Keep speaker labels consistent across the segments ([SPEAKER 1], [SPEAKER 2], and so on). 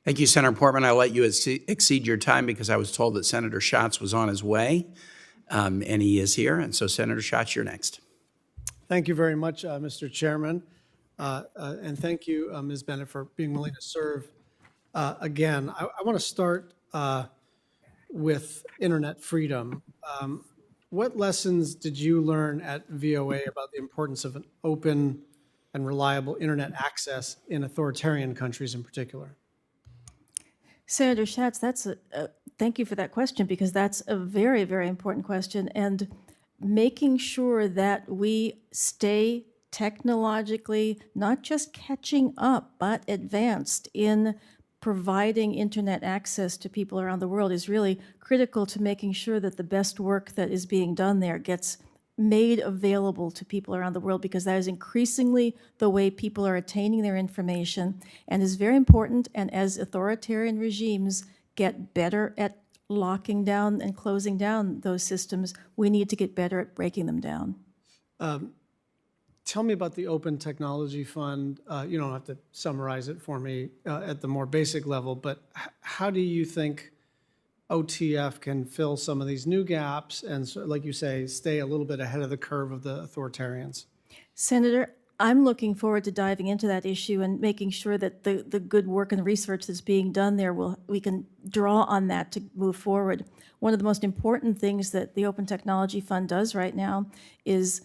[SPEAKER 1] Thank you, Senator Portman. I'll let you exceed your time because I was told that Senator Schatz was on his way, and he is here. And so, Senator Schatz, you're next.
[SPEAKER 2] Thank you very much, Mr. Chairman. And thank you, Ms. Bennett, for being willing to serve again. I want to start with internet freedom. What lessons did you learn at VOA about the importance of an open and reliable internet access in authoritarian countries in particular?
[SPEAKER 3] Senator Schatz, thank you for that question, because that's a very, very important question. And making sure that we stay technologically not just catching up, but advanced in providing internet access to people around the world is really critical to making sure that the best work that is being done there gets made available to people around the world, because that is increasingly the way people are attaining their information and is very important. And as authoritarian regimes get better at locking down and closing down those systems, we need to get better at breaking them down.
[SPEAKER 2] Tell me about the Open Technology Fund. You don't have to summarize it for me at the more basic level, but how do you think OTF can fill some of these new gaps and, so, like you say, stay a little bit ahead of the curve of the authoritarians?
[SPEAKER 3] Senator, I'm looking forward to diving into that issue and making sure that the good work and research that's being done there, we can draw on that to move forward. One of the most important things that the Open Technology Fund does right now is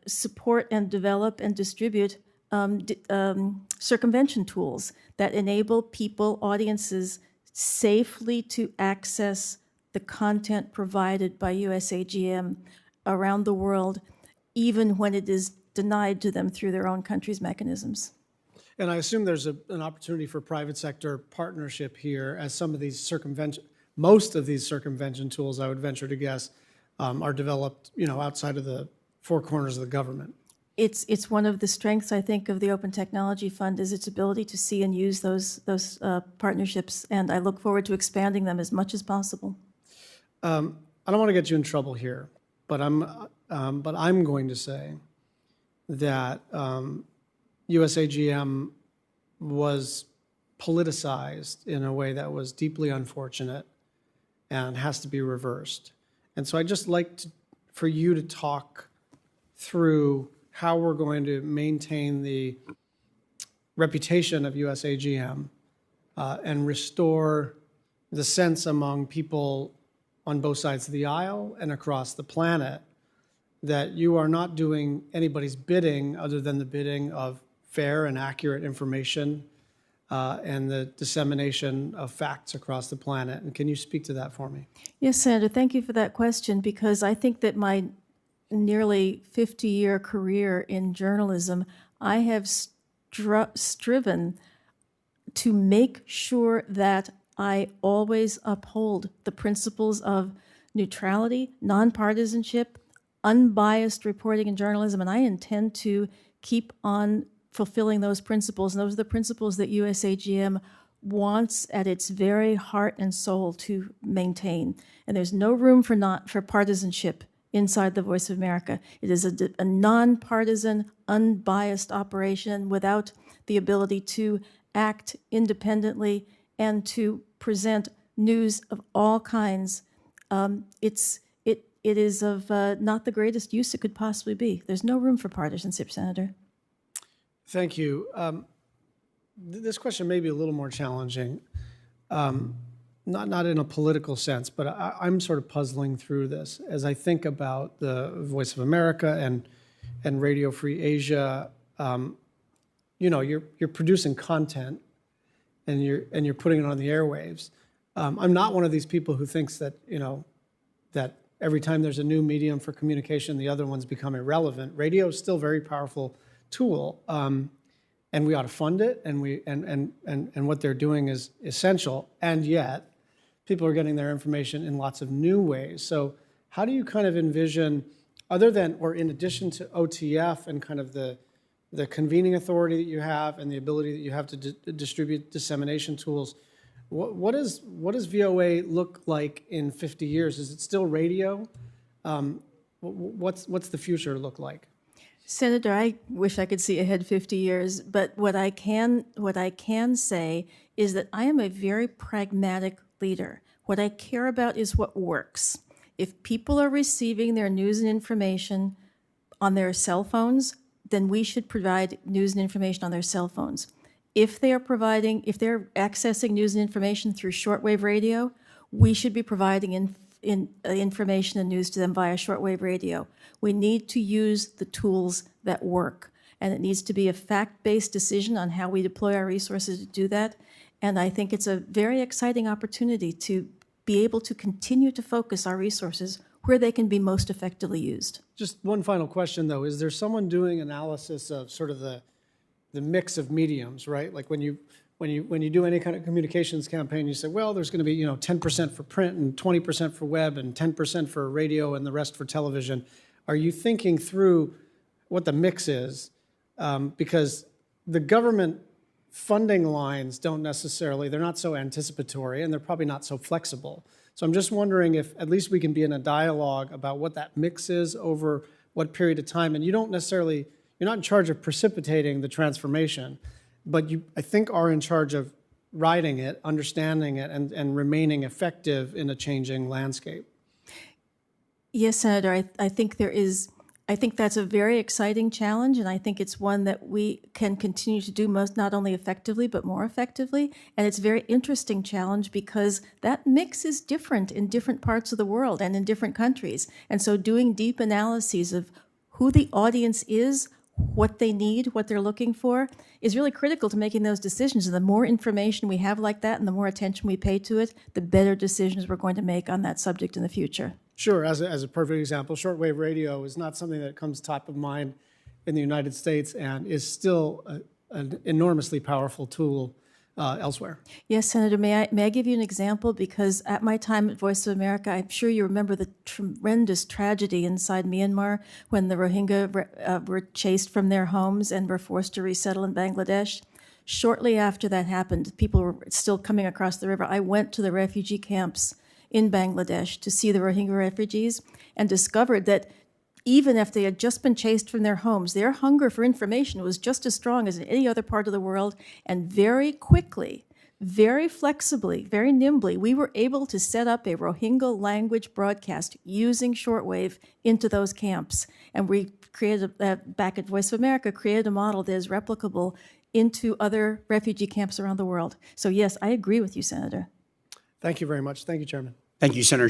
[SPEAKER 3] support and develop and distribute circumvention tools that enable people, audiences, safely to access the content provided by USAGM around the world, even when it is denied to them through their own country's mechanisms.
[SPEAKER 2] And I assume there's an opportunity for private sector partnership here, as some of these most of these circumvention tools, I would venture to guess, are developed, outside of the four corners of the government.
[SPEAKER 3] It's one of the strengths, I think, of the Open Technology Fund is its ability to see and use those partnerships, and I look forward to expanding them as much as possible.
[SPEAKER 2] I don't want to get you in trouble here, but I'm going to say that USAGM was politicized in a way that was deeply unfortunate and has to be reversed. And so I'd just like for you to talk through how we're going to maintain the reputation of USAGM and restore the sense among people on both sides of the aisle and across the planet that you are not doing anybody's bidding other than the bidding of fair and accurate information and the dissemination of facts across the planet. And can you speak to that for me?
[SPEAKER 3] Yes, Senator, thank you for that question, because I think that my nearly 50-year career in journalism, I have striven to make sure that I always uphold the principles of neutrality, nonpartisanship, unbiased reporting in journalism, and I intend to keep on fulfilling those principles. And those are the principles that USAGM wants at its very heart and soul to maintain. And there's no room for partisanship inside the Voice of America. It is a nonpartisan, unbiased operation without the ability to act independently and to present news of all kinds. It is of not the greatest use it could possibly be. There's no room for partisanship, Senator.
[SPEAKER 2] Thank you. This question may be a little more challenging, not in a political sense, but I'm sort of puzzling through this as I think about the Voice of America and Radio Free Asia. You're producing content and you're putting it on the airwaves. I'm not one of these people who thinks that that every time there's a new medium for communication, the other ones become irrelevant. Radio is still a very powerful tool, and we ought to fund it, and what they're doing is essential, and yet people are getting their information in lots of new ways. So how do you kind of envision, other than or in addition to OTF and kind of the convening authority that you have and the ability that you have to distribute dissemination tools, what does VOA look like in 50 years? Is it still radio? What's the future look like?
[SPEAKER 3] Senator, I wish I could see ahead 50 years, but what I can say is that I am a very pragmatic leader. What I care about is what works. If people are receiving their news and information on their cell phones, then we should provide news and information on their cell phones. If they're accessing news and information through shortwave radio, we should be providing information and news to them via shortwave radio. We need to use the tools that work, and it needs to be a fact-based decision on how we deploy our resources to do that. And I think it's a very exciting opportunity to be able to continue to focus our resources where they can be most effectively used.
[SPEAKER 2] Just one final question, though. Is there someone doing analysis of sort of the mix of mediums, right? Like when you do any kind of communications campaign, you say, well, there's going to be 10% for print and 20% for web and 10% for radio and the rest for television. Are you thinking through what the mix is? Because the government funding lines they're not so anticipatory, and they're probably not so flexible. So I'm just wondering if at least we can be in a dialogue about what that mix is over what period of time. And you're not in charge of precipitating the transformation, but you, I think, are in charge of riding it, understanding it, and remaining effective in a changing landscape.
[SPEAKER 3] Yes, Senator, I think that's a very exciting challenge, and I think it's one that we can continue to do not only effectively, but more effectively. And it's a very interesting challenge because that mix is different in different parts of the world and in different countries. And so doing deep analyses of who the audience is, what they need, what they're looking for, is really critical to making those decisions. And the more information we have like that and the more attention we pay to it, the better decisions we're going to make on that subject in the future.
[SPEAKER 2] Sure. As a perfect example, shortwave radio is not something that comes top of mind in the United States and is still an enormously powerful tool elsewhere.
[SPEAKER 3] Yes, Senator, may I give you an example? Because at my time at Voice of America, I'm sure you remember the tremendous tragedy inside Myanmar when the Rohingya were chased from their homes and were forced to resettle in Bangladesh. Shortly after that happened, people were still coming across the river. I went to the refugee camps in Bangladesh to see the Rohingya refugees and discovered that even if they had just been chased from their homes, their hunger for information was just as strong as in any other part of the world. And very quickly, very flexibly, very nimbly, we were able to set up a Rohingya language broadcast using shortwave into those camps. And we created, back at Voice of America, created a model that is replicable into other refugee camps around the world. So yes, I agree with you, Senator.
[SPEAKER 2] Thank you very much. Thank you, Chairman.
[SPEAKER 1] Thank you, Senator